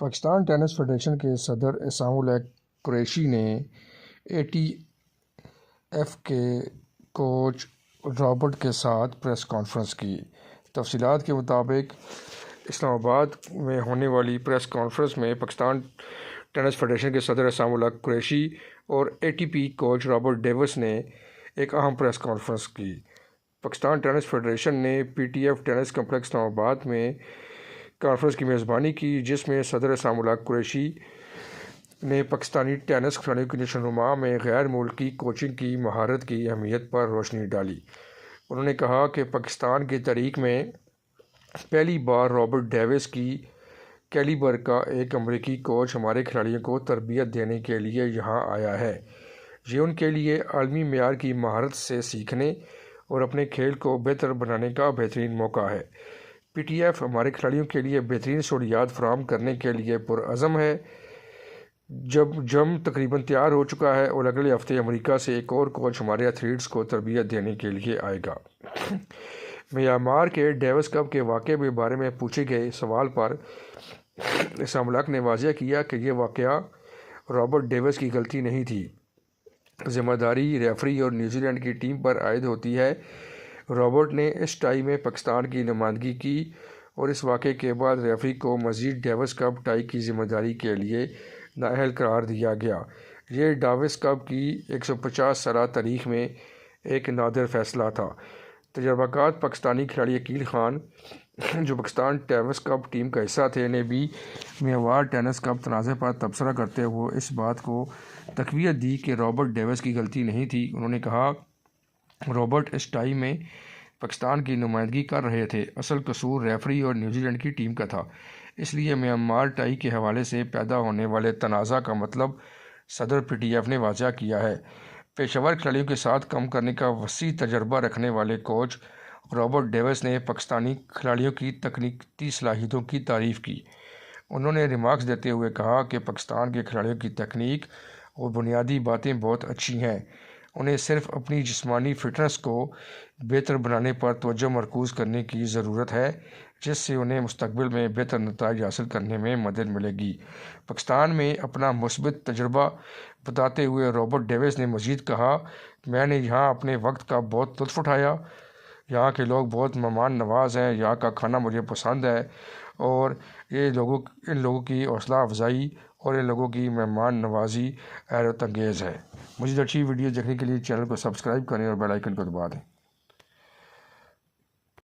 Pakistan tennis federation کے صدر احسان الحق قریشی نے اے ٹی ایف کے کوچ رابرٹ کے ساتھ پریس کانفرنس کی۔ تفصیلات کے مطابق اسلام آباد میں ہونے والی پریس کانفرنس میں پاکستان ٹینس فیڈریشن کے صدر احسان الحق قریشی اور A T P coach Robert Davis نے ایک اہم پریس کانفرنس کی۔ پاکستان ٹینس فیڈریشن نے P T F tennis complex Islamabad میں کانفرنس کی میزبانی کی، جس میں صدر احسان الحق قریشی نے پاکستانی ٹینس کھلاڑیوں کی نشو و نما میں غیر ملکی کوچنگ کی مہارت کی اہمیت پر روشنی ڈالی۔ انہوں نے کہا کہ پاکستان کی تاریخ میں پہلی بار رابرٹ ڈیوس کی کیلیبر کا ایک امریکی کوچ ہمارے کھلاڑیوں کو تربیت دینے کے لیے یہاں آیا ہے۔ یہ ان کے لیے عالمی معیار کی مہارت سے سیکھنے اور اپنے کھیل کو بہتر بنانے کا بہترین موقع ہے۔ پی ٹی ایف ہمارے کھلاڑیوں کے لیے بہترین سہولیات فراہم کرنے کے لیے پرعزم ہے۔ جب جم تقریباً تیار ہو چکا ہے اور اگلے ہفتے امریکہ سے ایک اور کوچ ہمارے ایتھلیٹس کو تربیت دینے کے لیے آئے گا۔ میانمار کے ڈیوس کپ کے واقعے کے بارے میں پوچھے گئے سوال پر احسان الحق نے واضح کیا کہ یہ واقعہ رابرٹ ڈیوس کی غلطی نہیں تھی۔ ذمہ داری ریفری اور نیوزی لینڈ کی ٹیم پر عائد ہوتی ہے۔ رابرٹ نے اس ٹائی میں پاکستان کی نمائندگی کی اور اس واقعے کے بعد ریفری کو مزید ڈیوس کپ ٹائی کی ذمہ داری کے لیے نااہل قرار دیا گیا۔ یہ ڈیوس کپ کی 150 سالہ تاریخ میں ایک نادر فیصلہ تھا۔ تجربہ کار پاکستانی کھلاڑی عقیل خان، جو پاکستان ڈیوس کپ ٹیم کا حصہ تھے، نے بھی میانمار ٹینس کپ تنازع پر تبصرہ کرتے ہوئے اس بات کو تقویت دی کہ رابرٹ ڈیوس کی غلطی نہیں تھی۔ انہوں نے کہا، رابرٹ اس ٹائی میں پاکستان کی نمائندگی کر رہے تھے۔ اصل قصور ریفری اور نیوزی لینڈ کی ٹیم کا تھا۔ اس لیے میانمار ٹائی کے حوالے سے پیدا ہونے والے تنازع کا مطلب صدر پی ٹی ایف نے واضح کیا ہے۔ پیشہ ور کھلاڑیوں کے ساتھ کام کرنے کا وسیع تجربہ رکھنے والے کوچ رابرٹ ڈیوس نے پاکستانی کھلاڑیوں کی تکنیکی صلاحیتوں کی تعریف کی۔ انہوں نے ریمارکس دیتے ہوئے کہا کہ پاکستان کے کھلاڑیوں کی تکنیک اور بنیادی باتیں بہت اچھی ہیں۔ انہیں صرف اپنی جسمانی فٹنس کو بہتر بنانے پر توجہ مرکوز کرنے کی ضرورت ہے، جس سے انہیں مستقبل میں بہتر نتائج حاصل کرنے میں مدد ملے گی۔ پاکستان میں اپنا مثبت تجربہ بتاتے ہوئے رابرٹ ڈیوس نے مزید کہا، میں نے یہاں اپنے وقت کا بہت لطف اٹھایا۔ یہاں کے لوگ بہت مہمان نواز ہیں۔ یہاں کا کھانا مجھے پسند ہے اور ان لوگوں کی حوصلہ افزائی اور ان لوگوں کی مہمان نوازی حیرت انگیز ہے۔ مزید اچھی ویڈیوز دیکھنے کے لیے چینل کو سبسکرائب کریں اور بیل آئیکن کو دبا دیں۔